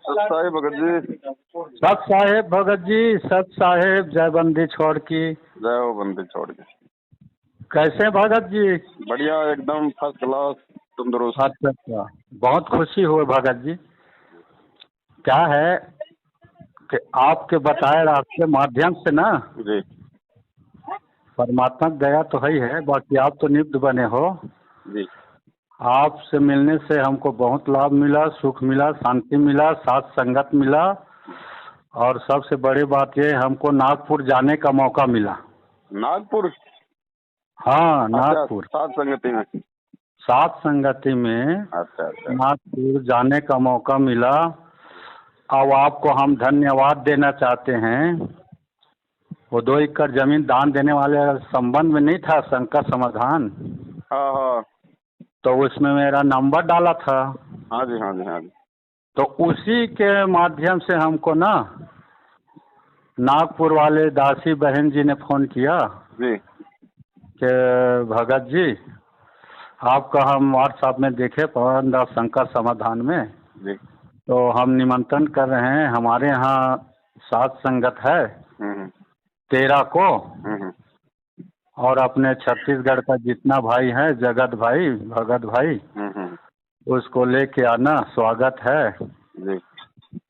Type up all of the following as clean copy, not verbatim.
सत साहेब भगत जी। सत साहेब भगत जी, सत साहेब जय बंदी छोड़ की। जय हो बंदी छोड़ के। कैसे भगत जी? बढ़िया एकदम फर्स्ट क्लास तंदुरुस्त। अच्छा अच्छा, बहुत खुशी हुई भगत जी। क्या है कि आपके बताए रास्ते माध्यम से ना जी परमात्मा की दया तो है ही है, बाकी आप तो निब्ध बने हो। जी। आपसे मिलने से हमको बहुत लाभ मिला, सुख मिला, शांति मिला, साथ संगत मिला, और सबसे बड़ी बात ये हमको नागपुर जाने का मौका मिला। नागपुर? हाँ, अच्छा, नागपुर सात संगति में। साथ संगति में अच्छा अच्छा। नागपुर जाने का मौका मिला। अब आपको हम धन्यवाद देना चाहते हैं। वो 2 एकड़ जमीन दान देने वाले संबंध में नहीं था संकट समाधान, हाँ हाँ तो उसमें मेरा नंबर डाला था। हाँ जी हाँ जी हाँ जी। तो उसी के माध्यम से हमको ना नागपुर वाले दासी बहन जी ने फ़ोन किया जी कि भगत जी आपका हम व्हाट्सएप में देखे पवन दास संकट समाधान में, जी। तो हम निमंत्रण कर रहे हैं। हमारे यहाँ सात संगत है हम्म 13 को, हम्म और अपने छत्तीसगढ़ का जितना भाई है जगत भाई भगत भाई हम्म। उसको लेके आना, स्वागत है। जी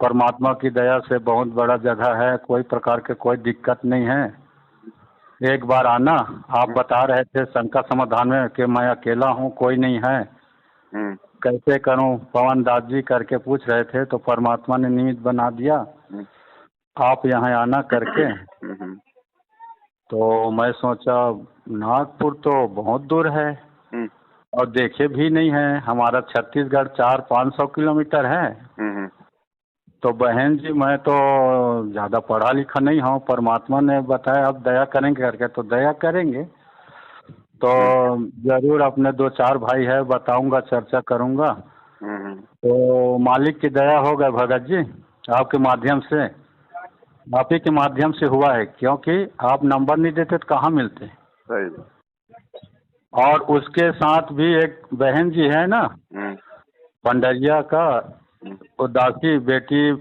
परमात्मा की दया से बहुत बड़ा जगह है, कोई प्रकार के कोई दिक्कत नहीं है। एक बार आना। आप बता रहे थे संकट समाधान में कि मैं अकेला हूँ, कोई नहीं है, हम्म कैसे करूँ, पवन दास जी करके पूछ रहे थे, तो परमात्मा ने निमित्त बना दिया हम्म आप यहाँ आना करके। हम्म तो मैं सोचा नागपुर तो बहुत दूर है हम्म और देखे भी नहीं है, हमारा छत्तीसगढ़ 400-500 किलोमीटर है। हम्म तो बहन जी मैं तो ज़्यादा पढ़ा लिखा नहीं हूँ, परमात्मा ने बताया अब दया करेंगे करके, तो दया करेंगे। तो ज़रूर अपने 2-4 भाई है बताऊंगा, चर्चा करूंगा। हम्म। तो मालिक की दया हो गए भगत जी, आपके माध्यम से, आप ही के माध्यम से हुआ है, क्योंकि आप नंबर नहीं देते तो कहाँ मिलते। सही। और उसके साथ भी एक बहन जी है ना हम्म पंडरिया का, उदासी बेटी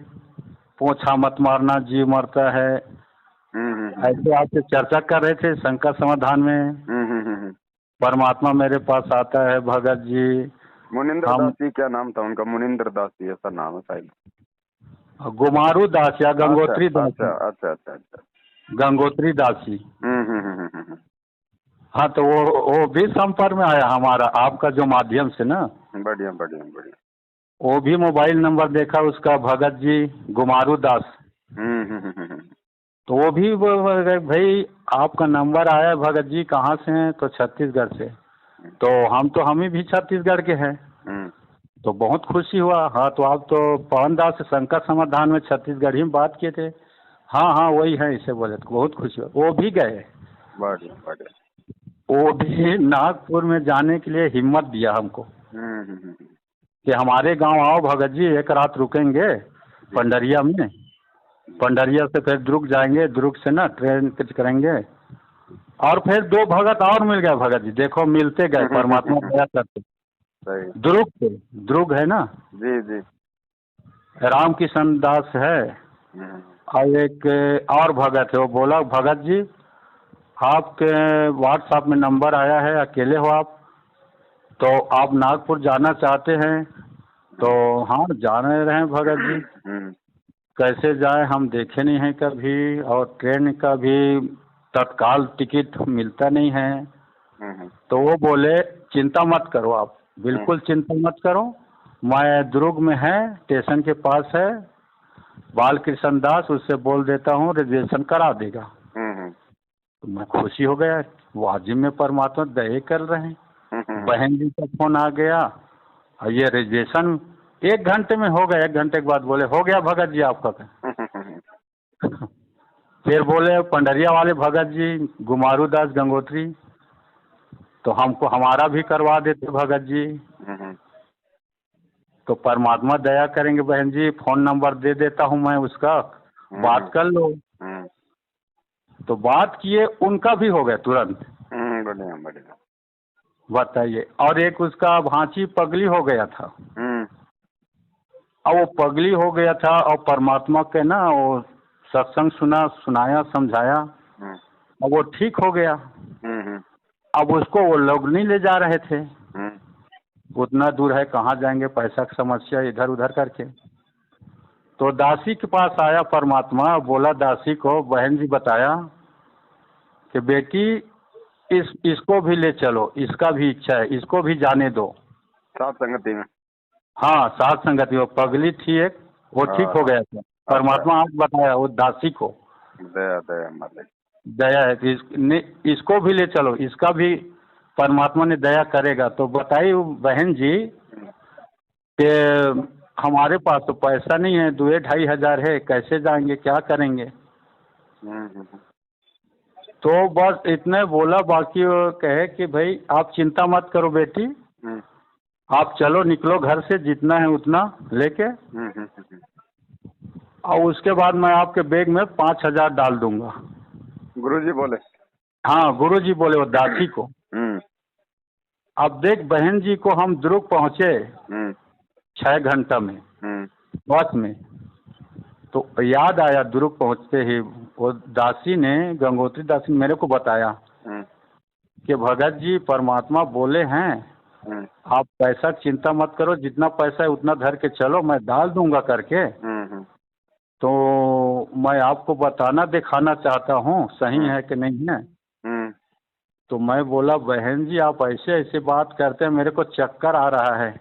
पोछा मत मारना जी मरता है, ऐसे आपसे चर्चा कर रहे थे संकट समाधान में। परमात्मा मेरे पास आता है भगत जी। मुनिंद्र हम दास जी, क्या नाम था उनका? मुनिंद्र दास जी ऐसा नाम है शायद। गुमारू दास या गंगोत्री दास, अच्छा अच्छा अच्छा अच्छा। गंगोत्री दासी। हम्म। हाँ, तो वो भी संपर्क में आया हमारा आपका जो माध्यम से ना। बढ़िया बढ़िया बढ़िया। वो भी मोबाइल नंबर देखा उसका, भगत जी गुमारू दास। हम्म। तो वो भी भाई आपका नंबर आया भगत जी, कहाँ से हैं? तो छत्तीसगढ़ से। तो हम ही भी छत्तीसगढ़ के हैं। तो बहुत खुशी हुआ। हाँ, तो आप तो पवन दास से संकट समाधान में छत्तीसगढ़ी में बात किए थे। हाँ हाँ वही है, इसे बोले तो बहुत खुशी हुआ। वो भी गए, बढ़िया बढ़िया। वो भी नागपुर में जाने के लिए हिम्मत दिया हमको कि हमारे गांव आओ भगत जी, एक रात रुकेंगे पंडरिया में। पंडरिया से फिर दुर्ग जाएंगे, दुर्ग से ना ट्रेन करेंगे, और फिर 2 भगत और मिल गए भगत जी, देखो मिलते गए परमात्मा दया करते। सही। दुर्ग से, दुर्ग है ना, जी जी। राम किशन दास है, और एक और भगत है। वो बोला भगत जी आपके व्हाट्सएप में नंबर आया है, अकेले हो आप, तो आप नागपुर जाना चाहते हैं? तो हाँ जाने रहे हैं भगत जी, कैसे जाए, हम देखे नहीं हैं कभी, और ट्रेन का भी तत्काल टिकट मिलता नहीं है। तो वो बोले चिंता मत करो आप, बिल्कुल चिंता मत करो, मैं दुर्ग में है, स्टेशन के पास है बालकृष्ण दास, उससे बोल देता हूँ रिजर्वेशन करा देगा। तो मैं खुशी हो गया, वाजिब में परमात्मा दया कर रहे हैं। बहन जी का फोन आ गया, और ये रिजर्वेशन 1 घंटे में हो गया। 1 घंटे के बाद बोले हो गया भगत जी आपका। फिर बोले पंडरिया वाले भगत जी गुमारू दास गंगोत्री, तो हमको हमारा भी करवा देते भगत जी। तो परमात्मा दया करेंगे बहन जी, फोन नंबर दे देता हूँ मैं उसका, बात कर लो। तो बात किए, उनका भी हो गया तुरंत। बढ़िया बढ़िया। बताइए। और एक उसका भांची पगली हो गया था, और वो पगली हो गया था और परमात्मा के ना वो सत्संग सुनाया समझाया हम्म, और वो ठीक हो गया। हम्म, अब उसको वो लोग नहीं ले जा रहे थे, हम्म, उतना दूर है कहाँ जाएंगे, पैसा की समस्या इधर उधर करके। तो दासी के पास आया परमात्मा, बोला दासी को, बहन जी बताया कि बेटी इसको भी ले चलो, इसका भी इच्छा है, इसको भी जाने दो। साथ संगति में। हाँ साथ संगति, वो पगली थी एक, वो ठीक हो हाँ, गया था। परमात्मा आज बताया वो दासी को, दया दया मालिक। दया है कि इसको भी ले चलो, इसका भी परमात्मा ने दया करेगा। तो बताइए बहन जी कि हमारे पास तो पैसा नहीं है, 2-2.5 हज़ार है, कैसे जाएंगे, क्या करेंगे। तो बस इतने बोला, बाकी वो कहे कि भाई आप चिंता मत करो बेटी, आप चलो निकलो घर से, जितना है उतना लेके, और उसके बाद मैं आपके बैग में 5 हज़ार डाल दूंगा। गुरुजी बोले? हाँ गुरुजी बोले वो दासी को। अब देख बहन जी को हम दुर्ग पहुँचे 6 घंटा में बस में। तो याद आया दुर्ग पहुँचते ही वो दासी ने, गंगोत्री दासी ने मेरे को बताया कि भगत जी परमात्मा बोले हैं आप पैसा की चिंता मत करो, जितना पैसा है उतना धर के चलो, मैं डाल दूंगा करके। तो मैं आपको बताना दिखाना चाहता हूँ सही है कि नहीं है। तो मैं बोला बहन जी आप ऐसे ऐसे बात करते हैं, मेरे को चक्कर आ रहा है।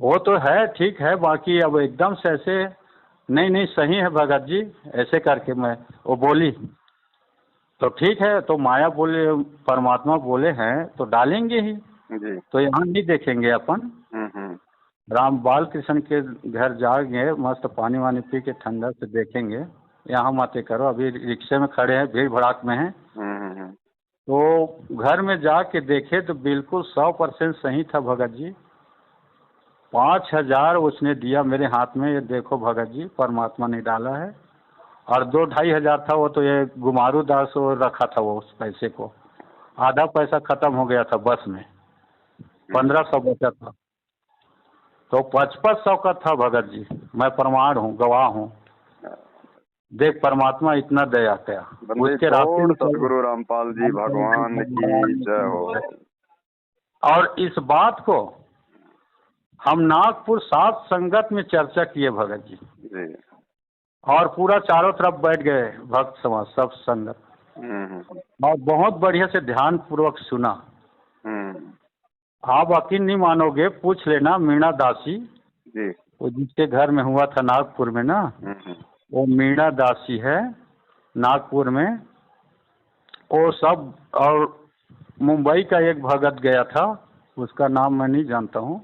वो तो है ठीक है, बाकी अब एकदम से ऐसे नहीं नहीं सही है भगत जी, ऐसे करके मैं वो बोली। तो ठीक है, तो माया बोले परमात्मा बोले हैं तो डालेंगे ही जी। तो यहाँ नहीं देखेंगे अपन। राम बाल कृष्ण के घर जाएंगे, मस्त पानी वानी पी के ठंडा से देखेंगे, यहाँ मत करो। अभी रिक्शे में खड़े हैं, भीड़ भड़ाक में हैं। तो घर में जाके देखे तो बिल्कुल 100% सही था भगत जी। 5 हज़ार उसने दिया मेरे हाथ में, ये देखो भगत जी परमात्मा ने डाला है। और 2-2.5 हज़ार था वो तो ये गुमारू दास वो रखा था, वो उस पैसे को आधा पैसा खत्म हो गया था बस में, 1500 बचा था। तो 5500 का था भगत जी, मैं प्रमाण हूँ, गवाह हूँ। देख परमात्मा इतना दया क्या, उसके रास्ते सदगुरु रामपाल जी भगवान की जय हो। और इस बात को हम नागपुर सात संगत में चर्चा किए भगत जी, और पूरा चारों तरफ बैठ गए भक्त समाज सब संगत, और बहुत बढ़िया से ध्यान पूर्वक सुना। आप यकीन नहीं मानोगे, पूछ लेना मीणा दासी जी, वो जिसके घर में हुआ था नागपुर में ना, वो मीणा दासी है नागपुर में। वो सब, और मुंबई का एक भगत गया था, उसका नाम मैं नहीं जानता हूँ,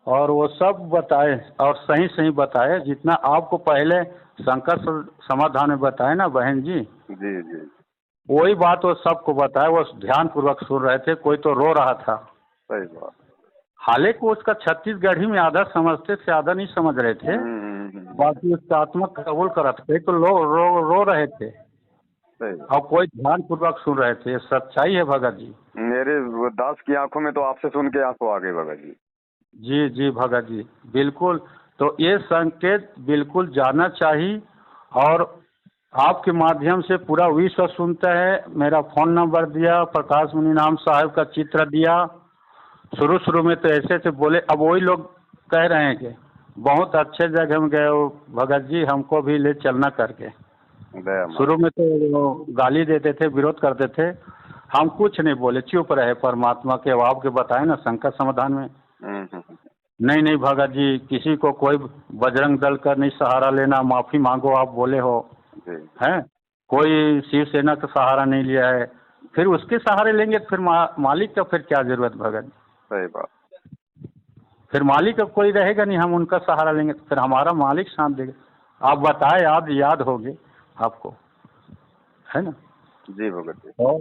और वो सब बताए और सही सही बताए, जितना आपको पहले शंकर समाधान में बताए ना बहन जी जी जी, वही बात वो सबको बताया। वो ध्यान पूर्वक सुन रहे थे, कोई तो रो रहा था। सही बात। हालांकि उसका छत्तीसगढ़ी में आधा समझते थे, आधा नहीं समझ रहे थे, बाकी उसका आत्मा कबूल करा था। तो लोग रो रहे थे और कोई ध्यान पूर्वक सुन रहे थे। ये सच्चाई है भगत जी। मेरे दास की आंखों में तो आपसे सुन के आंसू आ गए भगत जी। जी जी भगत जी बिल्कुल। तो ये संकेत बिल्कुल जाना चाहिए, और आपके माध्यम से पूरा विश्व सुनता है। मेरा फ़ोन नंबर दिया, प्रकाश मुनि नाम साहब का चित्र दिया। शुरू में तो ऐसे से बोले, अब वही लोग कह रहे हैं कि बहुत अच्छे जगह में गए हो भगत जी, हमको भी ले चलना करके। शुरू में तो गाली देते थे, विरोध करते थे, हम कुछ नहीं बोले, चुप रहे। परमात्मा के आपके बताए ना शंकर समाधान में, नहीं नहीं भगत जी, किसी को कोई बजरंग दल का नहीं सहारा लेना, माफ़ी मांगो आप बोले हो हैं, कोई शिवसेना का सहारा नहीं लिया है, फिर उसके सहारे लेंगे फिर मालिक का फिर क्या जरूरत भगत। सही बात। फिर मालिक का कोई रहेगा नहीं, हम उनका सहारा लेंगे तो फिर हमारा मालिक साथ देगा। आप बताए, याद होगे आपको, है ना जी भगत जी। और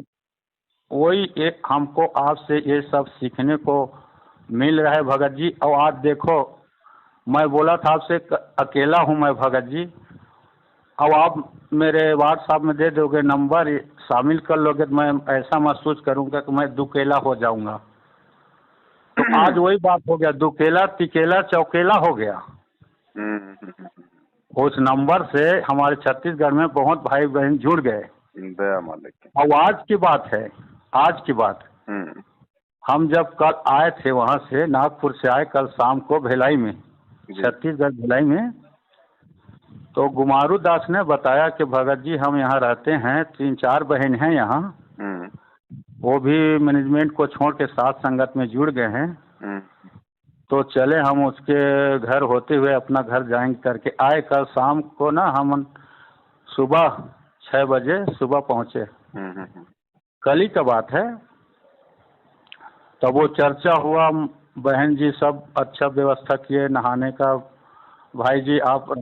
वही एक हमको आपसे ये सब सीखने को मिल रहा है भगत जी। और आज देखो, मैं बोला था आपसे अकेला हूँ मैं भगत जी, अब आप मेरे व्हाट्सएप में दे दोगे नंबर, शामिल कर लोगे तो मैं ऐसा महसूस करूँगा कि मैं दुकेला हो जाऊँगा। तो आज वही बात हो गया, दुकेला तिकेला चौकेला हो गया। उस नंबर से हमारे छत्तीसगढ़ में बहुत भाई बहन जुड़ गए। दया मालिक की। और आज की बात है, आज की बात, हम जब कल आए थे वहाँ से, नागपुर से आए कल शाम को भिलाई में, छत्तीसगढ़ भिलाई में, तो गुमारू दास ने बताया कि भगत जी हम यहाँ रहते हैं, 3-4 बहन हैं यहाँ, वो भी मैनेजमेंट को छोड़ के साथ संगत में जुड़ गए हैं, तो चले हम उसके घर होते हुए अपना घर जाएंगे करके आए। कल शाम को ना हम सुबह 6 बजे सुबह पहुँचे, कल ही का बात है। तब वो चर्चा हुआ, बहन जी सब अच्छा व्यवस्था किए नहाने का, भाई जी आप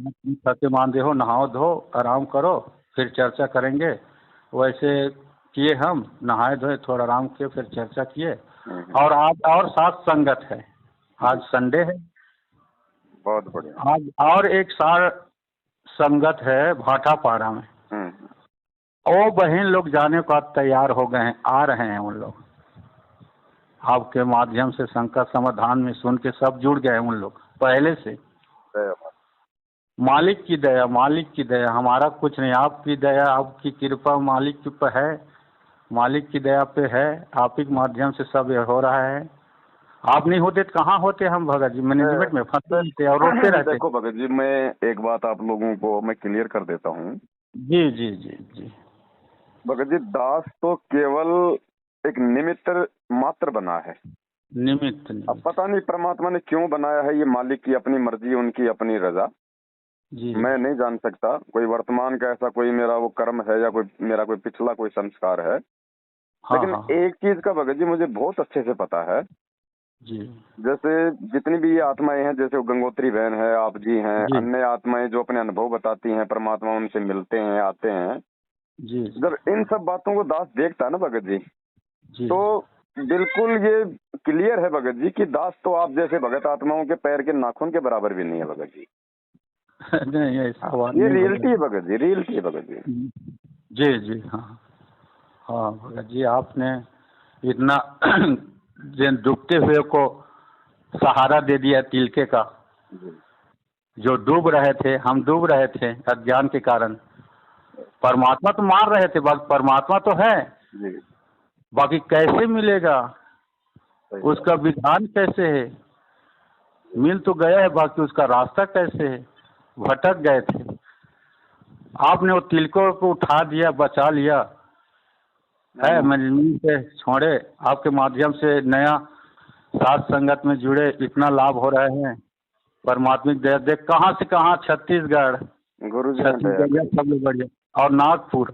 थके मांदे हो, नहाओ धो आराम करो फिर चर्चा करेंगे। वैसे किए, हम नहाए धोए थोड़ा आराम किए फिर चर्चा किए। और आज और साथ संगत है, आज संडे है, बहुत बढ़िया। आज और एक सार संगत है भाटापाड़ा में, वो बहन लोग जाने को तैयार हो गए हैं, आ रहे हैं उन लोग, आपके माध्यम से संकट समाधान में सुन के सब जुड़ गए हैं उन लोग पहले से। मालिक की दया, मालिक की दया, हमारा कुछ नहीं, आपकी दया आपकी कृपा मालिक पे है, मालिक की दया पे है, आप ही के माध्यम से सब ये हो रहा है। आप नहीं होते तो कहाँ होते हम भगत जी, मैनेजमेंट में फंसे थे और रोते रहते। देखो भगत जी, मैं एक बात आप लोगों को मैं क्लियर कर देता हूँ। जी जी जी जी भगत जी, दास तो केवल एक निमित्त मात्र बना है, निमित्त। अब पता नहीं परमात्मा ने क्यों बनाया है, ये मालिक की अपनी मर्जी, उनकी अपनी रजा, जी मैं नहीं जान सकता। कोई वर्तमान का ऐसा कोई मेरा वो कर्म है या कोई मेरा कोई पिछला कोई संस्कार है। हाँ, लेकिन हाँ, एक चीज का भगत जी मुझे बहुत अच्छे से पता है, जी जैसे जितनी भी ये आत्माएं हैं, जैसे वो गंगोत्री बहन है, आप जी हैं, जी अन्य आत्माएं जो अपने अनुभव बताती हैं, परमात्मा उनसे मिलते हैं, आते हैं, जी जब इन सब बातों को दास देखता है ना भगत जी, जी तो बिल्कुल ये क्लियर है भगत जी कि दास तो आप जैसे भगत आत्माओं के पैर के नाखून के बराबर भी नहीं है भगत जी। नहीं ऐसा बात ये नहीं रियलिटी है भगत जी, रियलिटी है भगत जी। जी जी हाँ हाँ भगत जी, आपने इतना डूबते हुए को सहारा दे दिया तिलके का, जो डूब रहे थे, हम डूब रहे थे अज्ञान के कारण, परमात्मा तो मार रहे थे, परमात्मा तो है, बाकी कैसे मिलेगा, उसका विधान कैसे है, मिल तो गया है बाकी उसका रास्ता कैसे है, भटक गए थे। आपने वो तिलकों को उठा दिया, बचा लिया है, मैंने से छोड़े, आपके माध्यम से नया साथ संगत में जुड़े, इतना लाभ हो रहे हैं, परमात्मिक दया देख कहाँ से कहाँ, छत्तीसगढ़, गुरु जी छत्तीसगढ़ सब लोग बढ़िया, और नागपुर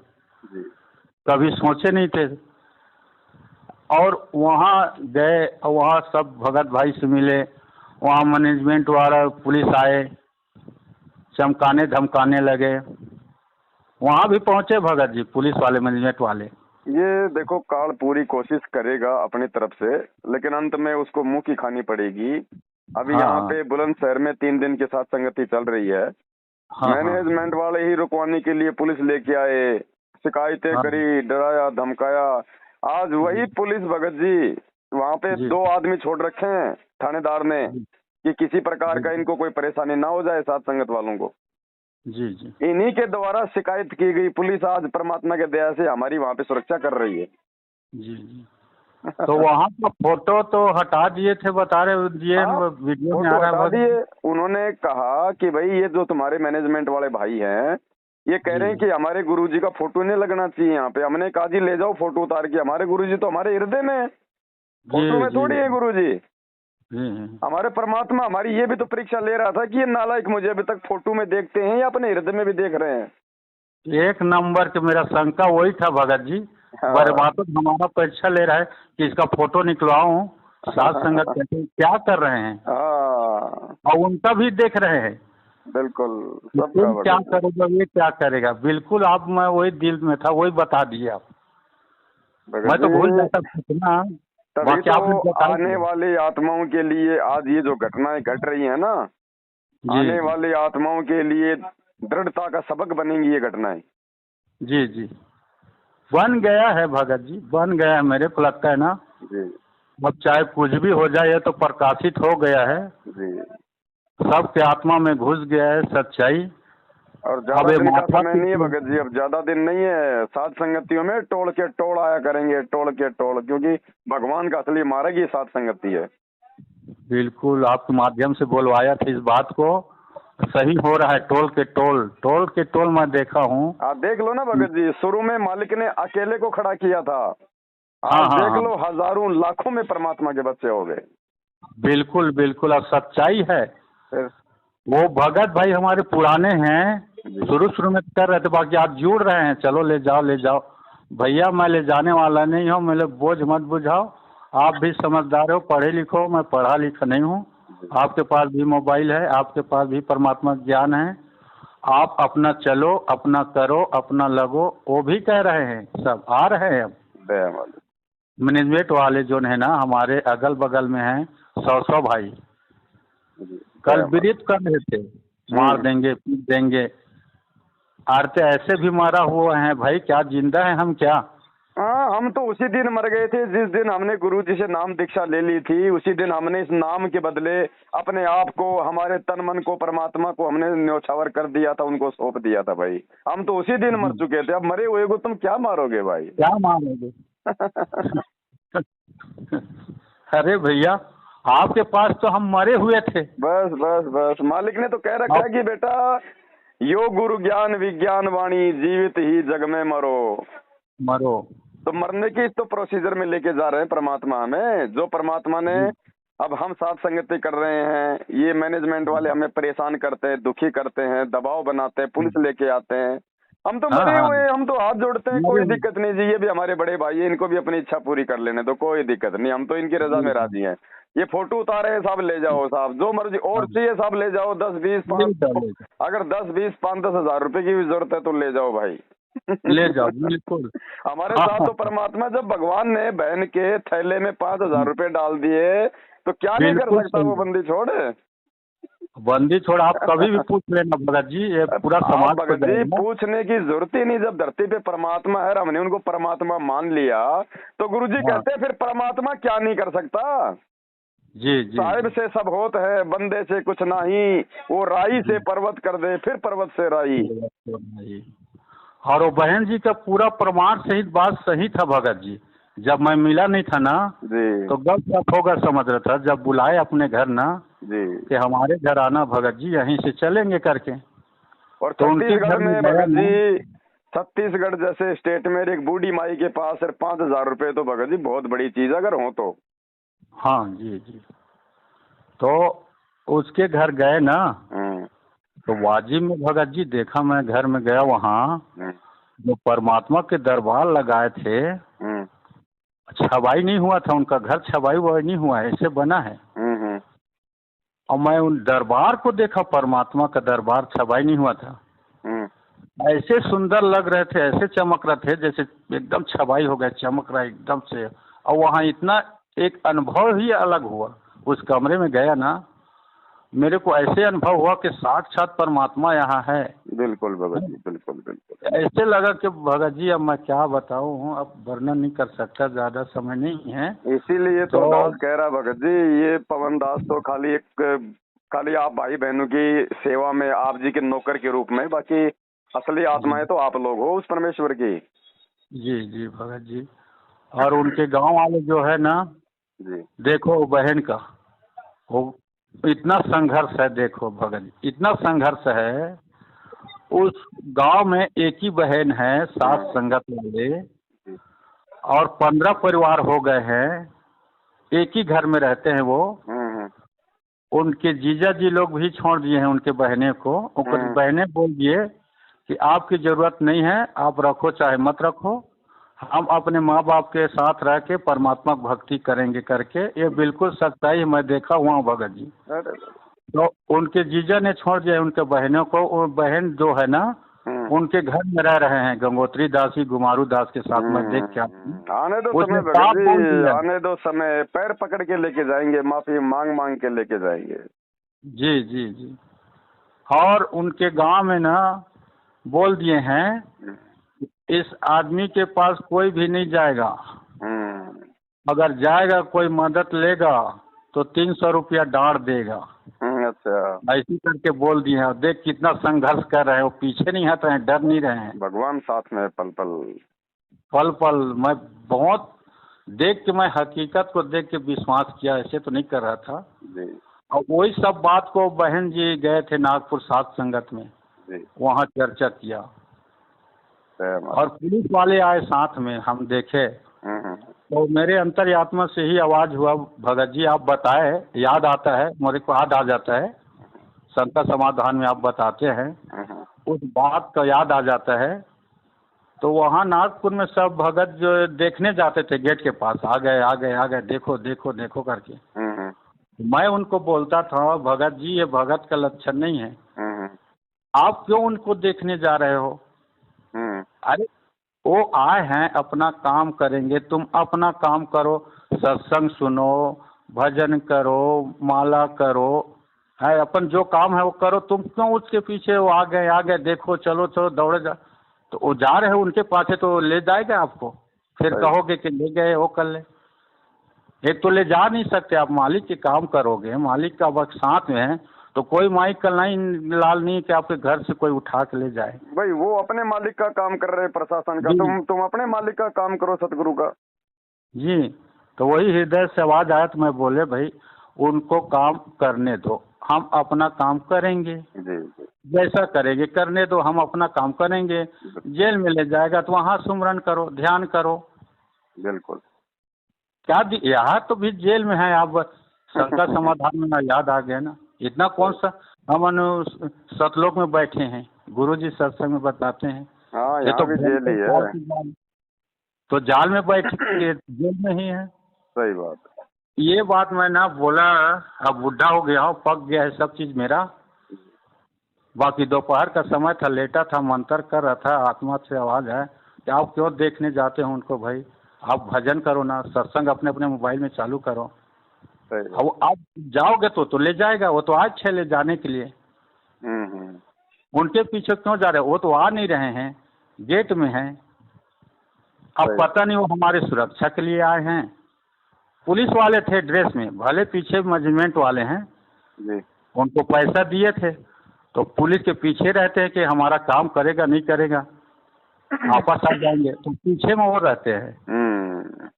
कभी सोचे नहीं थे। और वहाँ गए, वहाँ सब भगत भाई से मिले, वहाँ मैनेजमेंट वाला पुलिस आए, चमकाने धमकाने लगे, वहाँ भी पहुँचे भगत जी पुलिस वाले मैनेजमेंट वाले। ये देखो, काल पूरी कोशिश करेगा अपनी तरफ से, लेकिन अंत में उसको मुंह की खानी पड़ेगी। अभी हाँ, यहाँ पे बुलंदशहर में 3 दिन के साथ संगति चल रही है, हाँ, मैनेजमेंट वाले ही रुकवाने के लिए पुलिस लेके आए, शिकायतें हाँ, करी, डराया धमकाया। आज वही पुलिस भगत जी वहाँ पे 2 आदमी छोड़ रखे हैं थानेदार ने कि किसी प्रकार का इनको कोई परेशानी ना हो जाए साथ संगत वालों को। जी जी इन्हीं के द्वारा शिकायत की गई पुलिस आज परमात्मा के दया से हमारी वहाँ पे सुरक्षा कर रही है। जी जी तो वहाँ का फोटो तो हटा दिए थे, बता रहे दिए, वीडियो में आ रहा है दिए। उन्होंने कहा कि भाई ये जो तुम्हारे मैनेजमेंट वाले भाई हैं, ये कह रहे हैं कि हमारे गुरुजी का फोटो नहीं लगना चाहिए यहाँ पे। हमने कहा जी ले जाओ फोटो उतार के, हमारे गुरुजी तो हमारे हृदय में है, फोटो में थोड़ी है गुरुजी, हमारे परमात्मा। हमारी ये भी तो परीक्षा ले रहा था कि ये नालायक मुझे अभी तक फोटो में देखते हैं या अपने हृदय में भी देख रहे हैं। एक नंबर के मेरा शंका वही था भगत जी, परमात्मा हमारा परीक्षा ले रहा है कि इसका फोटो निकलवाऊं, साथ संगत क्या कर रहे हैं, और उनका भी देख रहे हैं। बिल्कुल क्या करेगा, ये क्या करेगा, बिल्कुल आप, मैं वही दिल में था, वही बता दिए आप, मैं तो भूल जाता कितना। तभी तो आने वाली आत्माओं के लिए आज ये जो घटनाएं घट रही है ना, आने वाली आत्माओं के लिए दृढ़ता का सबक बनेंगी ये घटनाएं। जी जी बन गया है भगत जी, बन गया है, मेरे को लगता है ना जी। अब चाहे कुछ भी हो जाए, ये तो प्रकाशित हो गया है जी। सबके आत्मा में घुस गया है सच्चाई। और अब ज्यादा ये दिन का माता समय नहीं है भगत जी, अब ज्यादा दिन नहीं है। सात संगतियों में टोल के टोल आया करेंगे, टोल के टोल, क्योंकि भगवान का असली मार्ग ही सात संगति है। बिल्कुल आपके माध्यम से बोलवाया था इस बात को, सही हो रहा है। टोल के टोल, टोल के टोल मैं देखा हूँ। आप देख लो ना भगत जी, शुरू में मालिक ने अकेले को खड़ा किया था, हाँ आज हाँ देख हाँ, लो हजारों लाखों में परमात्मा के बच्चे हो गए। बिल्कुल बिल्कुल। अब सच्चाई है। फिर वो भगत भाई हमारे पुराने हैं, जी शुरू शुरू में कर रहे थे, बाकी आज जुड़ रहे हैं। चलो ले जाओ ले जाओ भैया, मैं ले जाने वाला नहीं हूँ, मेरे बोझ मत बुझाओ। आप भी समझदार हो, पढ़े लिखो, मैं पढ़ा लिखा नहीं हूँ। आपके पास भी मोबाइल है, आपके पास भी परमात्मा ज्ञान है। आप अपना चलो, अपना करो, अपना लगो। वो भी कह रहे हैं, सब आ रहे हैं। दया मालिक। मैनेजमेंट वाले जो है ना हमारे अगल बगल में हैं, 100 भाई जी, कल दया विदित कर रहे थे, मार देंगे पीट देंगे। आरते ऐसे भी मारा हुआ है भाई, क्या जिंदा है हम क्या? हाँ, हम तो उसी दिन मर गए थे जिस दिन हमने गुरु जी से नाम दीक्षा ले ली थी। उसी दिन हमने इस नाम के बदले अपने आप को, हमारे तन मन को, परमात्मा को हमने न्योछावर कर दिया था, उनको सौंप दिया था भाई। हम तो उसी दिन मर चुके थे। अब मरे हुए को तुम क्या मारोगे भाई? क्या मारोगे? अरे भैया, आपके पास तो हम मरे हुए थे। बस बस बस, मालिक ने तो कह रखा है कि बेटा यो गुरु ज्ञान विज्ञान वाणी, जीवित ही जग में मरो। मरो। तो मरने की तो प्रोसीजर में लेके जा रहे हैं परमात्मा हमें। जो परमात्मा ने, अब हम साथ संगति कर रहे हैं, ये मैनेजमेंट वाले हमें परेशान करते हैं, दुखी करते हैं, दबाव बनाते हैं, पुलिस लेके आते हैं। हम तो हाँ मरे हाँ, हुए हैं, हम तो हाथ जोड़ते हैं, कोई मरे हुए। दिक्कत नहीं जी। ये भी हमारे बड़े भाई हैं, इनको भी अपनी इच्छा पूरी कर लेने तो कोई दिक्कत नहीं, हम तो इनकी रजा में राजी हैं। ये फोटो उतारे हैं साहब, ले जाओ साहब, जो मर्जी और चाहिए साहब ले जाओ। 10-20 ले जाओ, 5, ले जाओ, अगर 10-20 5-10 हजार रुपए की भी जरूरत है तो ले जाओ भाई। ले जाओ, बिल्कुल। हमारे हाँ साथ हाँ, तो परमात्मा, जब भगवान ने बहन के थैले में 5,000 रुपए डाल दिए तो क्या नहीं कर बिल्कुल सकता वो सही। बंदी छोड़। बंदी छोड़, आप कभी भी पूछ लेना भगत जी, ये पूरा आप समाज को भगत जी जाएगा। पूछने की जरूरत ही नहीं। जब धरती पे परमात्मा है और हमने उनको परमात्मा मान लिया तो गुरु जी हाँ, कहते हैं फिर परमात्मा क्या नहीं कर सकता। जी जी साहिब से सब होत है, बंदे से कुछ नहीं, वो राई से पर्वत कर दे, फिर पर्वत से राई। जी। और वो बहन जी का पूरा प्रमाण सहित बात सही था भगत जी। जब मैं मिला नहीं था ना, जी तो गप होगा समझ रहा था। जब बुलाए अपने घर ना, जी। कि हमारे घर आना भगत जी, यहीं से चलेंगे करके, और तो उनके छत्तीसगढ़ घर में में गया भगत ना। जी, छत्तीसगढ़ जैसे स्टेट में एक बूढ़ी माई के पास 5,000 रुपए तो भगत जी बहुत बड़ी चीज अगर हो तो। हाँ जी जी। तो उसके घर गए ना, तो वाजिब में भगत जी देखा, मैं घर में गया वहाँ, जो परमात्मा के दरबार लगाए थे, छवाई नहीं हुआ था उनका घर, छवाई ववाई नहीं हुआ है, ऐसे बना है। और मैं उन दरबार को देखा, परमात्मा का दरबार, छवाई नहीं हुआ था। ऐसे सुंदर लग रहे थे, ऐसे चमक रहे थे जैसे एकदम छवाई हो गया, चमक रहा है एकदम से। और वहाँ इतना एक अनुभव ही अलग हुआ। उस कमरे में गया ना, मेरे को ऐसे अनुभव हुआ कि साक्षात परमात्मा यहाँ है। बिल्कुल भगत जी, बिल्कुल बिल्कुल। ऐसे लगा कि भगत जी अब मैं क्या बताऊँ, अब वर्णन नहीं कर सकता, ज्यादा समय नहीं है। इसीलिए तो दास कह रहा भगत जी, ये पवन दास तो खाली आप भाई बहनों की सेवा में, आप जी के नौकर के रूप में, बाकी असली आत्माएं तो आप लोग हो उस परमेश्वर की। जी जी भगत जी। और उनके गांव वाले जो है ना, जी देखो बहन का वो इतना संघर्ष है, देखो भगत जी इतना संघर्ष है। उस गांव में एक ही बहन है, 7 संगत वाले, और 15 परिवार हो गए हैं, एक ही घर में रहते हैं वो। उनके जीजा जी लोग भी छोड़ दिए हैं उनके बहने को। उनकी बहने बोल दिए कि आपकी जरूरत नहीं है, आप रखो चाहे मत रखो, हम अपने माँ बाप के साथ रह के परमात्मा भक्ति करेंगे करके। ये बिल्कुल सच्चाई मैं देखा हुआ हूँ भगत जी। तो उनके जीजा ने छोड़ दिया उनके बहनों को। वो बहन जो है ना, उनके घर में रह रहे हैं, गंगोत्री दास ही गुमारू दास के साथ मैं देख के आने दो समय भगत जी, आने दो समय, पैर पकड़ के लेके जाएंगे, माफी मांग मांग के लेके जाएंगे। जी जी जी। और उनके गांव में ना बोल दिए हैं, इस आदमी के पास कोई भी नहीं जाएगा, अगर जाएगा कोई मदद लेगा तो 300 रुपया डांट देगा। अच्छा, ऐसी करके बोल दिए हैं। और देख कितना संघर्ष कर रहे हैं, वो पीछे नहीं हट रहे हैं, डर नहीं रहे हैं। भगवान साथ में है पल पल। पल पल मैं बहुत देख के, मैं हकीकत को देख के विश्वास किया, ऐसे तो नहीं कर रहा था। जी और वही सब बात को बहन जी गए थे नागपुर सात संगत में, जी। वहाँ चर्चा किया जय माता। और पुलिस वाले आए साथ में, हम देखे। हम्म। तो मेरे अंतर्यात्मा से ही आवाज़ हुआ, भगत जी आप बताए, याद आता है मेरे को, याद आ जाता है, शंका समाधान में आप बताते हैं, हम्म। उस बात का याद आ जाता है। तो वहाँ नागपुर में सब भगत जो देखने जाते थे गेट के पास, आ गए आ गए आ गए, देखो देखो देखो करके। हम्म। मैं उनको बोलता था, भगत जी ये भगत का लक्षण नहीं है, हम्म। आप क्यों उनको देखने जा रहे हो? हम्म। अरे वो आए हैं, अपना काम करेंगे, तुम अपना काम करो, सत्संग सुनो, भजन करो, माला करो, है अपन जो काम है वो करो, तुम क्यों उसके पीछे वो आ गए देखो, चलो चलो दौड़े जा। तो वो जा रहे हो उनके पाछे तो ले जाएगा आपको, फिर सही। कहोगे कि ले गए वो कर ले। एक तो ले जा नहीं सकते आप, मालिक के काम करोगे, मालिक का वक्त साथ में है, तो कोई माइक का नहीं लाल नहीं कि आपके घर से कोई उठा के ले जाए। भाई वो अपने मालिक का काम कर रहे हैं, प्रशासन का, जी। तुम अपने मालिक का काम करो, सतगुरु का। जी, तो वही हृदय से आवाज़ आया, तो मैं बोले भाई उनको काम करने दो, हम अपना काम करेंगे, जी जी। जैसा करेंगे करने दो, हम अपना काम करेंगे। जेल में ले जाएगा तो वहाँ सुमरन करो, ध्यान करो। बिल्कुल। क्या यहाँ तो भी जेल में है आप, शंका समाधान में ना याद आ गया ना, इतना कौन सा हम सतलोक में बैठे हैं, गुरुजी सत्संग में बताते हैं। हाँ ये यहाँ तो भी जेल ही है। तो जाल में बैठ के जेल में ही है। सही बात। ये बात मैं ना बोला, अब बुढ़ा हो गया हूँ, पक गया है सब चीज़ मेरा। बाकी दोपहर का समय था, लेटा था, मंत्र कर रहा था, आत्मा से आवाज़ है कि आप क्यों देखने जाते हो उनको भाई, आप भजन करो ना, सत्संग अपने अपने मोबाइल में चालू करो। सही। अब आप जाओगे तो ले जाएगा, वो तो आज छे ले जाने के लिए, हम्म। उनके पीछे क्यों जा रहे हो? वो तो आ नहीं रहे हैं, गेट में हैं। अब सही। पता नहीं वो हमारे सुरक्षा के लिए आए हैं। पुलिस वाले थे ड्रेस में, भले पीछे मैनेजमेंट वाले हैं, जी। उनको पैसा दिए थे तो पुलिस के पीछे रहते हैं कि हमारा काम करेगा नहीं करेगा, वापस आ जाएंगे, तो पीछे में वो रहते हैं।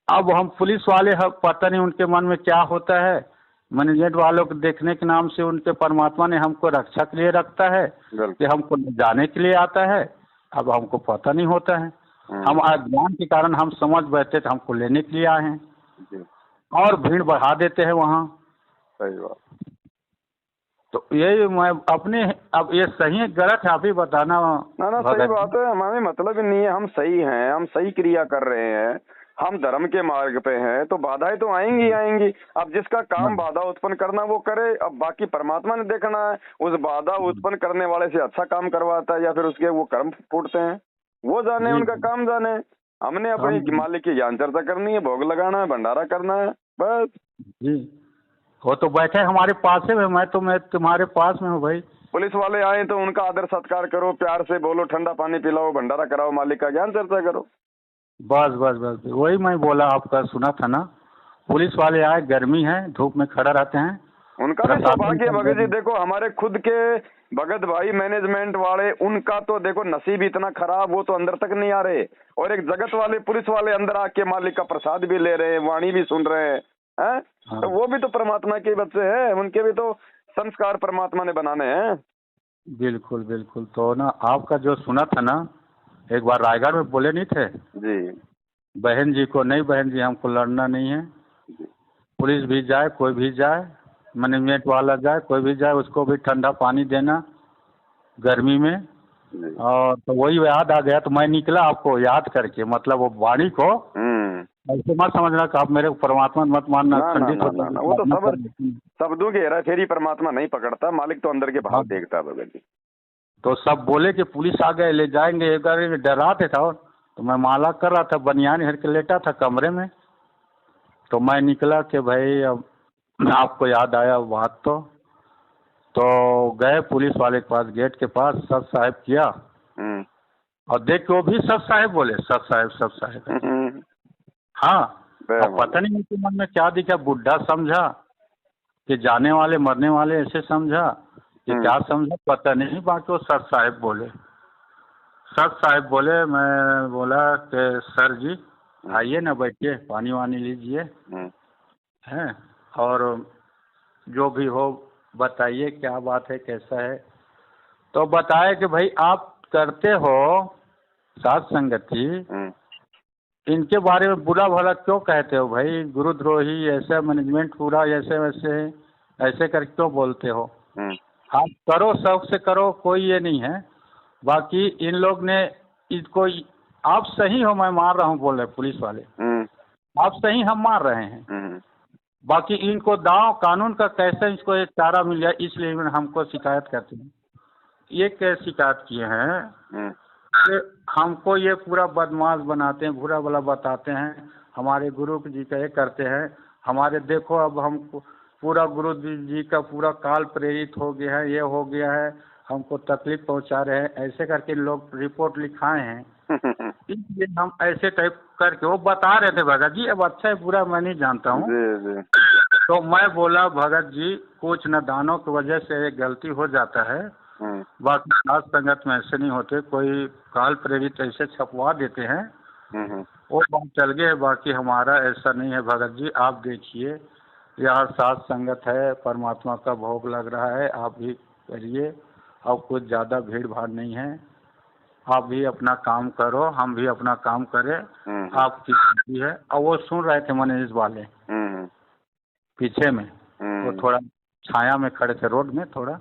अब हम पुलिस वाले पता नहीं उनके मन में क्या होता है, मैनेजमेंट वालों को देखने के नाम से उनके परमात्मा ने हमको रक्षा के लिए रखता है कि हमको जाने के लिए आता है। अब हमको पता नहीं होता है, हम अज्ञान के कारण हम समझ बैठे थे हमको लेने के लिए आए हैं जी। और भीड़ बढ़ा देते हैं वहाँ। सही बात। तो ये मैं अपने, अब ये सही है गलत है आप ही बताना। ना सही बात है, हमें मतलब ही नहीं है, हम सही हैं, हम सही क्रिया कर रहे हैं, हम धर्म के मार्ग पे हैं, तो बाधाएं तो आएंगी आएंगी। अब जिसका काम बाधा उत्पन्न करना वो करे, अब बाकी परमात्मा ने देखना है, उस बाधा उत्पन्न करने वाले से अच्छा काम करवाता है या फिर उसके वो कर्म फूटते हैं, वो जाने, उनका काम जाने। हमने अपनी मालिक की ज्ञान चर्चा करनी है, भोग लगाना है, भंडारा करना है, बस। जी, वो तो बैठे हमारे पास है, मैं तुम्हारे पास में हूँ भाई। पुलिस वाले आए तो उनका आदर सत्कार करो, प्यार से बोलो, ठंडा पानी पिलाओ, भंडारा कराओ, मालिक का ज्ञान चर्चा करो। बस बस बस वही मैं बोला, आपका सुना था ना, पुलिस वाले आए, गर्मी है, धूप में खड़ा रहते हैं। उनका भी सौभाग्य भगत जी, देखो हमारे खुद के भगत भाई मैनेजमेंट वाले, उनका तो देखो नसीब इतना खराब, वो तो अंदर तक नहीं आ रहे, और एक जगत वाले पुलिस वाले अंदर आके मालिक का प्रसाद भी ले रहे हैं, वाणी भी सुन रहे हैं, हैं? हाँ। तो वो भी तो परमात्मा के बच्चे हैं, उनके भी तो संस्कार परमात्मा ने बनाने हैं। बिल्कुल बिल्कुल। तो ना आपका जो सुना था ना, एक बार रायगढ़ में बोले नहीं थे जी, बहन जी को, नहीं बहन जी हमको लड़ना नहीं है, पुलिस भी जाए, कोई भी जाए, मैनेजमेंट वाला जाए, कोई भी जाए, उसको भी ठंडा पानी देना गर्मी में। और तो वही याद आ गया, तो मैं निकला आपको याद करके, मतलब वो वाणी को ऐसे मत समझना कि आप मेरे परमात्मा मत मानना, खंडित होता है। वो तो शब्दों की हेरा फेरी परमात्मा नहीं पकड़ता, मालिक तो अंदर के भाव देखता है भगत जी। तो सब बोले कि पुलिस आ गए, ले जाएंगे, डराते था। तो मैं माला कर रहा था, बनियान हेर के लेटा था कमरे में, तो मैं निकला कि भाई अब आपको याद आया बात। तो गए पुलिस वाले के पास, गेट के पास, सत साहब किया, और देख के वो भी सत साहब बोले, सत साहब। हाँ, अब पता नहीं उनके मन में क्या दिखा, बुढ़ा समझा कि जाने वाले मरने वाले ऐसे समझा कि क्या समझा पता नहीं। बाकी वो सर साहब बोले, मैं बोला कि सर जी आइए ना, बैठिए, पानी वानी लीजिए, हैं, और जो भी हो बताइए क्या बात है, कैसा है। तो बताया कि भाई आप करते हो साध संगति, इनके बारे में बुरा भला क्यों कहते हो भाई, गुरुद्रोही, ऐसा मैनेजमेंट पूरा ऐसे वैसे है, ऐसे कर क्यों बोलते हो। आप करो, शौक से करो, कोई ये नहीं है। बाकी इन लोग ने इसको, आप सही हो मैं मार रहा हूँ बोल रहे पुलिस वाले, आप सही हम मार रहे हैं। बाकी इनको दांव कानून का कैसे इसको एक चारा मिल जाए, इसलिए हमको शिकायत करते हैं। ये क्या शिकायत किए हैं कि हमको ये पूरा बदमाश बनाते हैं, बुरा भला बताते हैं, हमारे गुरु जी का ये करते हैं, हमारे देखो अब हमको पूरा गुरु जी का पूरा काल प्रेरित हो गया है, ये हो गया है, हमको तकलीफ पहुंचा रहे हैं, ऐसे करके लोग रिपोर्ट लिखाए हैं। इसलिए हम ऐसे टाइप करके वो बता रहे थे भगत जी, अब अच्छा है बुरा मैं नहीं जानता हूँ। तो मैं बोला भगत जी कुछ नादानों की वजह से गलती हो जाता है, बाकी साथ संगत में ऐसे नहीं होते, कोई काल प्रेरित ऐसे छपवा देते हैं, वो बात चल गए। बाकी हमारा ऐसा नहीं है भगत जी, आप देखिए यार साथ संगत है, परमात्मा का भोग लग रहा है, आप भी करिए, अब कुछ ज़्यादा भीड़ भाड़ नहीं है, आप भी अपना काम करो, हम भी अपना काम करें, आपकी भी है। और वो सुन रहे थे मैनेजर वाले पीछे में, वो थोड़ा छाया में खड़े थे रोड में थोड़ा,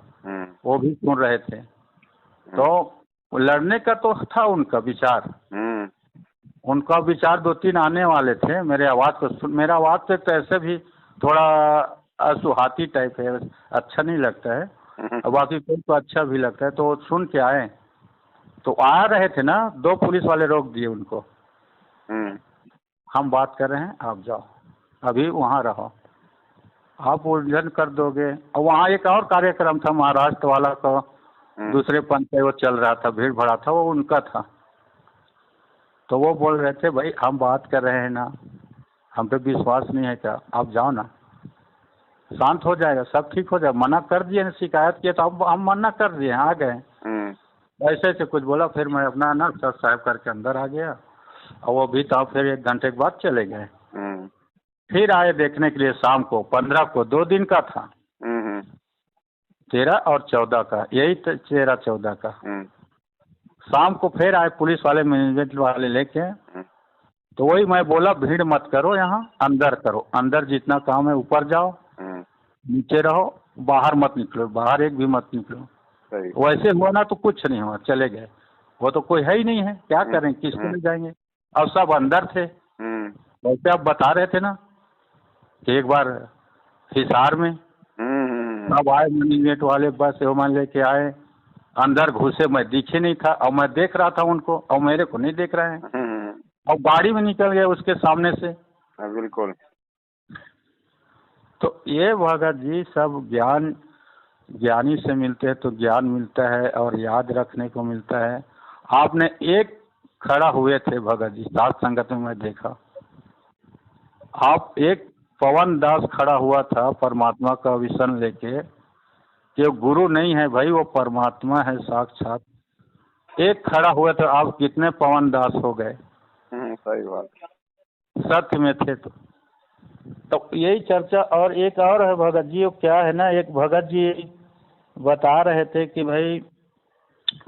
वो भी सुन रहे थे। तो लड़ने का तो था उनका विचार, उनका विचार 2-3 आने वाले थे। मेरे आवाज़ को मेरा आवाज़ पे तो ऐसे भी थोड़ा असुहाती टाइप है, अच्छा नहीं लगता है, और बाकी कोई तो अच्छा भी लगता है। तो वो सुन के आए, तो आ रहे थे ना, 2 पुलिस वाले रोक दिए उनको, हम बात कर रहे हैं, आप जाओ, अभी वहाँ रहो, आप उलझन कर दोगे। और वहाँ एक और कार्यक्रम था महाराष्ट्र वाला का, दूसरे पंथ पे वो चल रहा था, भीड़ भड़ा था, वो उनका था। तो वो बोल रहे थे भाई हम बात कर रहे हैं ना, हम पे विश्वास नहीं है क्या, आप जाओ ना, शांत हो जाएगा, सब ठीक हो जाएगा। मना कर दिए, शिकायत किए तो अब हम मना कर दिए, आ गए। ऐसे से कुछ बोला, फिर मैं अपना ना सर साहब करके अंदर आ गया, और वो भी तो फिर 1 घंटे के बाद चले गए। फिर आए देखने के लिए शाम को 15 को, 2 दिन का था, 13 और 14 का, यही 13-14 का शाम को फिर आए पुलिस वाले, मैनेजमेंट वाले लेके। तो वही मैं बोला भीड़ मत करो, यहाँ अंदर करो, अंदर जितना काम है ऊपर जाओ, नीचे रहो, बाहर मत निकलो, बाहर एक भी मत निकलो। वैसे हुआ ना तो कुछ नहीं हुआ, चले गए। वो तो कोई है ही नहीं है, क्या करें, किसको ले जाएंगे, अब सब अंदर थे। वैसे आप बता रहे थे ना कि एक बार हिसार में अब आए मैनेजमेंट वाले, बस मान लेके आए, अंदर घुसे, मैं दिखे नहीं था, और मैं देख रहा था उनको, और मेरे को नहीं देख रहे हैं, और गाड़ी में निकल गए उसके सामने से। बिल्कुल। तो ये भगत जी सब ज्ञान ज्ञानी से मिलते हैं तो ज्ञान मिलता है और याद रखने को मिलता है। आपने एक खड़ा हुए थे भगत जी साथ संगत में, मैं देखा आप, एक पवन दास खड़ा हुआ था परमात्मा का विषन लेके, कि वो गुरु नहीं है भाई, वो परमात्मा है साक्षात। एक खड़ा हुआ तो आप कितने पवन दास हो गए। सही बात, सत्य में थे तो यही चर्चा। और एक और है भगत जी, वो क्या है ना, एक भगत जी बता रहे थे कि भाई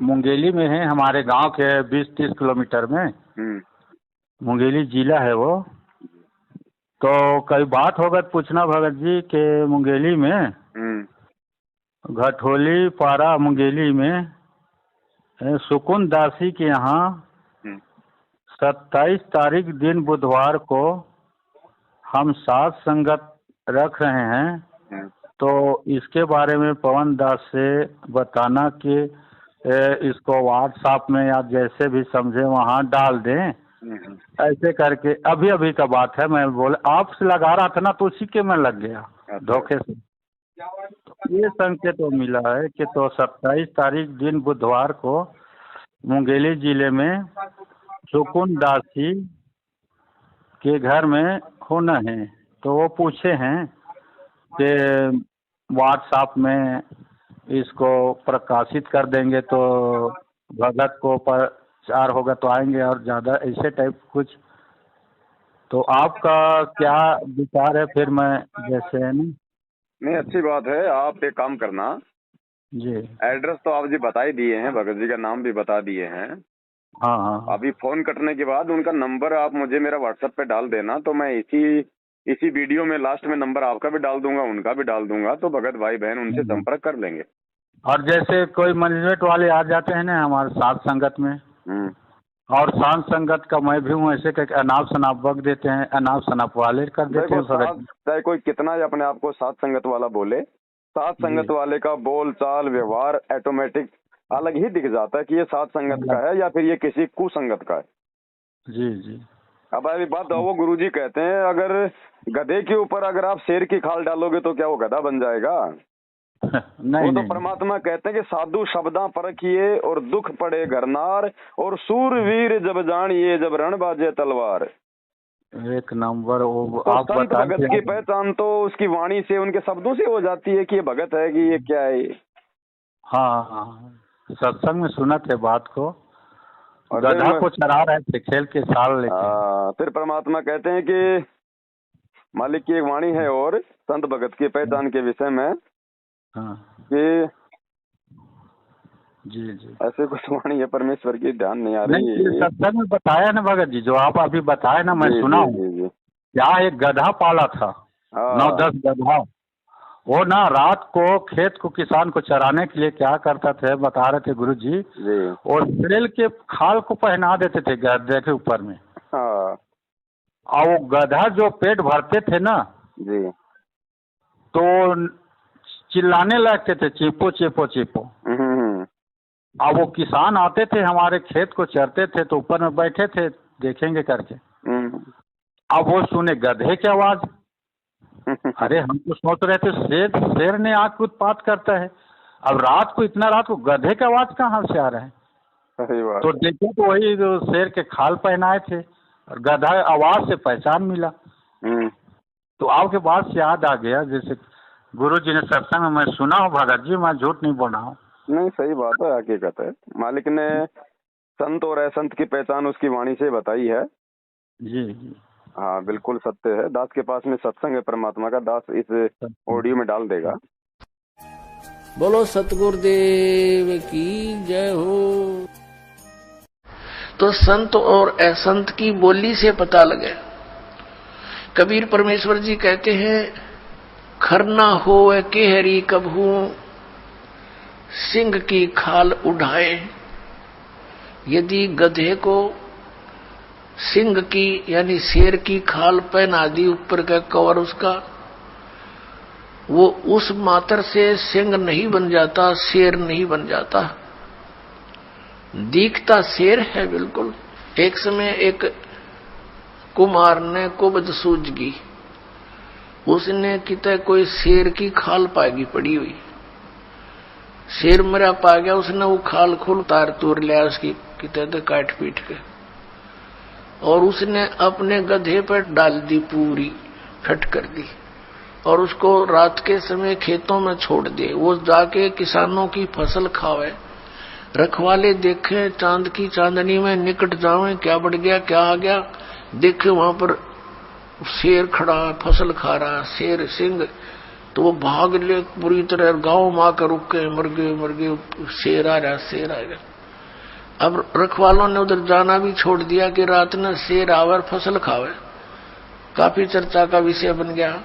मुंगेली में है, हमारे गांव के 20-30 किलोमीटर में मुंगेली जिला है वो। तो कई बात होगा पूछना भगत जी के मुंगेली में, घटोली पारा मुंगेली में सुकुन दासी के यहाँ 27 तारीख दिन बुधवार को हम साथ संगत रख रहे हैं। तो इसके बारे में पवन दास से बताना कि इसको व्हाट्सएप में या जैसे भी समझे वहाँ डाल दें, ऐसे करके। अभी अभी का बात है, मैं बोला आपसे लगा रहा था ना तो उसी के में लग गया धोखे से। तो ये संकेत तो मिला है कि तो 27 तारीख दिन बुधवार को मुंगेली जिले में सुकुन दासी के घर में होना है। तो वो पूछे हैं कि व्हाट्सएप में इसको प्रकाशित कर देंगे तो भगत को प्रचार होगा तो आएंगे, और ज़्यादा ऐसे टाइप कुछ। तो आपका क्या विचार है? फिर मैं जैसे है ना। नहीं, अच्छी बात है। आप एक काम करना, जी। एड्रेस तो आप जी बता ही दिए हैं, भगत जी का नाम भी बता दिए हैं। हाँ हाँ। अभी फोन कटने के बाद उनका नंबर आप मुझे मेरा व्हाट्सएप पे डाल देना, तो मैं इसी वीडियो में लास्ट में नंबर आपका भी डाल दूंगा, उनका भी डाल दूंगा, तो भगत भाई बहन उनसे संपर्क कर लेंगे। और जैसे कोई मैनेजमेंट वाले आ जाते हैं ना हमारे साथ संगत में, और शांत संगत का मैं भी हूँ, ऐसे करके अनाप शनाप बक देते हैं, अनाप शनाप वाले कर देते हैं। चाहे कोई कितना ही अपने आप को सात संगत वाला बोले, सात संगत वाले का बोल चाल व्यवहार ऑटोमेटिक अलग ही दिख जाता है कि ये सात संगत का है या फिर ये किसी कुसंगत का है। जी जी। अब अभी बात वो गुरुजी कहते हैं, अगर गधे के ऊपर अगर आप शेर की खाल डालोगे तो क्या वो गधा बन जाएगा? नहीं, वो तो परमात्मा कहते हैं कि साधु शब्दा परखिए और दुख पड़े घरनार, और सूरवीर जब जानिए जब रण बाजे तलवार। एक नंबर। वो तो आप संत भगत की पहचान तो उसकी वाणी से, उनके शब्दों से हो जाती है कि ये भगत है कि ये क्या है। हाँ, सत्संग में सुना थे बात को, और गधा को चरा रहे थे खेल के साल लेके। फिर परमात्मा कहते हैं कि मालिक की एक वाणी है और संत भगत की पहचान के विषय में कि जी जी ऐसे कुछ वाणी है परमेश्वर की, ध्यान नहीं आ रही। सत्संग में बताया ना भगत जी, जो आप अभी बताए ना, मैं सुना हूँ। क्या एक गधा पाला था, 9-10 गधा। वो ना रात को खेत को किसान को चराने के लिए क्या करता थे, बता रहे थे गुरु जी, और सेल के खाल को पहना देते थे गधे के ऊपर में। और वो गधा जो पेट भरते थे ना जी, तो चिल्लाने लगते थे, चीपो चीपो चीपो। अब वो किसान आते थे हमारे खेत को चरते थे, तो ऊपर में बैठे थे देखेंगे करके। अब वो सुने गधे की आवाज। अरे हम तो सोच रहे थे शेर ने आके उत्पात करता है, अब रात को इतना रात को गधे की आवाज कहाँ से आ रहा है? सही बात। तो देखे तो वही जो शेर के खाल पहनाए थे, और गधा आवाज से पहचान मिला। तो आपके बात से याद आ गया, जैसे गुरु जी ने सत्संग में मैं सुना हूँ भगत जी, मैं झूठ नहीं बोल रहा हूँ। नहीं, सही बात है, हकीकत है। मालिक ने संत और असंत की पहचान उसकी वाणी से बताई है। जी जी हाँ, बिल्कुल सत्य है। दास के पास में सत्संग है परमात्मा का, दास इस ऑडियो में डाल देगा। बोलो सतगुरुदेव की जय हो। तो संत और असंत की बोली से पता लगे। कबीर परमेश्वर जी कहते हैं, खरना होए केहरी कबहू सिंह की खाल उठाए। यदि गधे को सिंह की यानी शेर की खाल पहना दी ऊपर का कवर उसका, वो उस मात्र से सिंह नहीं बन जाता, शेर नहीं बन जाता, दिखता शेर है बिल्कुल। एक समय एक कुमार ने कुबज सूझगी, उसने किते कोई शेर की खाल पागी पड़ी हुई, शेर मरा पा गया, उसने वो खाल खोल तार तोड़ लिया उसकी किते तो काट पीट के, और उसने अपने गधे पर डाल दी, पूरी फट कर दी, और उसको रात के समय खेतों में छोड़ दिए। वो जाके किसानों की फसल खावे, रखवाले देखे चांद की चांदनी में निकट जावे, क्या बढ़ गया क्या आ गया, देखे वहां पर शेर खड़ा फसल खा रहा, शेर सिंह। तो वो भाग ले बुरी तरह, गांव में आकर रुके, मर गए, शेर आ रहा शेर आ गया। अब रखवालों ने उधर जाना भी छोड़ दिया कि रात में शेर आवर फसल खावे, काफी चर्चा का विषय बन गया।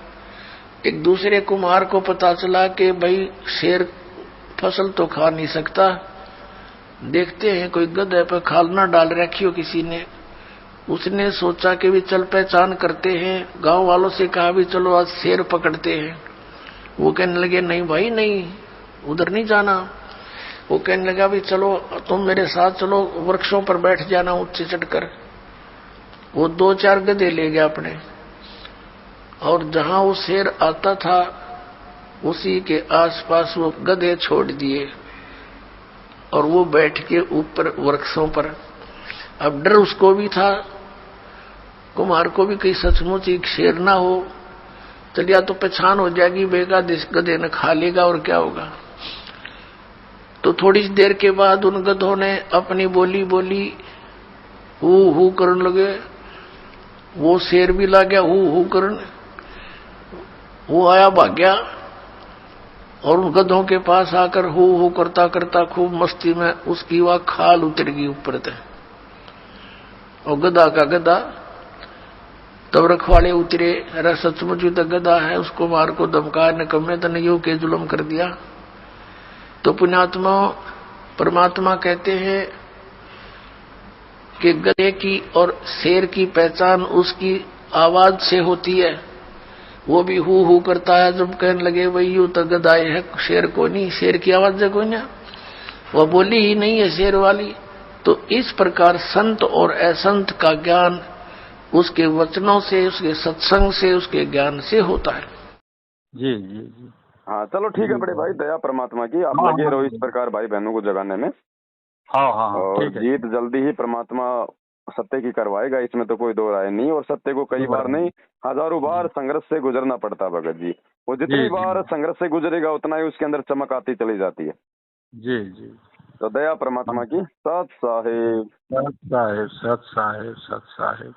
एक दूसरे कुमार को पता चला कि भाई शेर फसल तो खा नहीं सकता, देखते हैं कोई गधे पर खाल ना डाल रखी हो किसी ने। उसने सोचा कि भी चल पहचान करते हैं, गांव वालों से कहा भी चलो आज शेर पकड़ते हैं। वो कहने लगे नहीं भाई नहीं, उधर नहीं जाना। वो कहने लगा भी चलो तुम मेरे साथ चलो, वृक्षों पर बैठ जाना ऊंचे चढ़कर। वो 2-4 गधे ले गया अपने, और जहां वो शेर आता था उसी के आसपास वो गधे छोड़ दिए, और वो बैठ के ऊपर वृक्षों पर। अब डर उसको भी था, कुमार को भी कहीं सचमुच एक शेर ना हो, चलिया तो पहचान हो जाएगी, बेगा जिस गधे ने खा लेगा और क्या होगा। तो थोड़ी देर के बाद उन गधों ने अपनी बोली बोली, हू करने लगे। वो शेर भी ला गया हू करने, वो आया भाग गया और उन गधों के पास आकर हू करता करता खूब मस्ती में उसकी वह खाल उतर गई ऊपर तक। और गधा का गधा, तब रखवाले उतरे, अरे सचमुच ही तो गधा है, उसको मार को धमका निकम्मे तो नहीं के जुल्म कर दिया। तो पुण्यात्मा परमात्मा कहते हैं कि गधे की और शेर की पहचान उसकी आवाज से होती है। वो भी हू करता है, जब कहने लगे भाई यू तो गधा है, शेर को नहीं, शेर की आवाज है कोई ना, वह बोली ही नहीं है शेर वाली। तो इस प्रकार संत और असंत का ज्ञान उसके वचनों से, उसके सत्संग से, उसके ज्ञान से होता है। जी जी जी। हाँ चलो ठीक है बड़े भाई, दया परमात्मा की, आप हाँ, लगे रहो हाँ, इस प्रकार भाई बहनों को जगाने में। हाँ हाँ हाँ, और ठीक है। जीत जल्दी ही परमात्मा सत्य की करवाएगा, इसमें तो कोई दो राय नहीं। और सत्य को कई बार नहीं, हजारों बार संघर्ष से गुजरना पड़ता भगत जी। वो जितनी जी, बार जी। संघर्ष से गुजरेगा उतना ही उसके अंदर चमक आती चली जाती है। जी जी। तो दया परमात्मा की। सत साहेब। सत साहेब, सत साहेब, सत साहेब।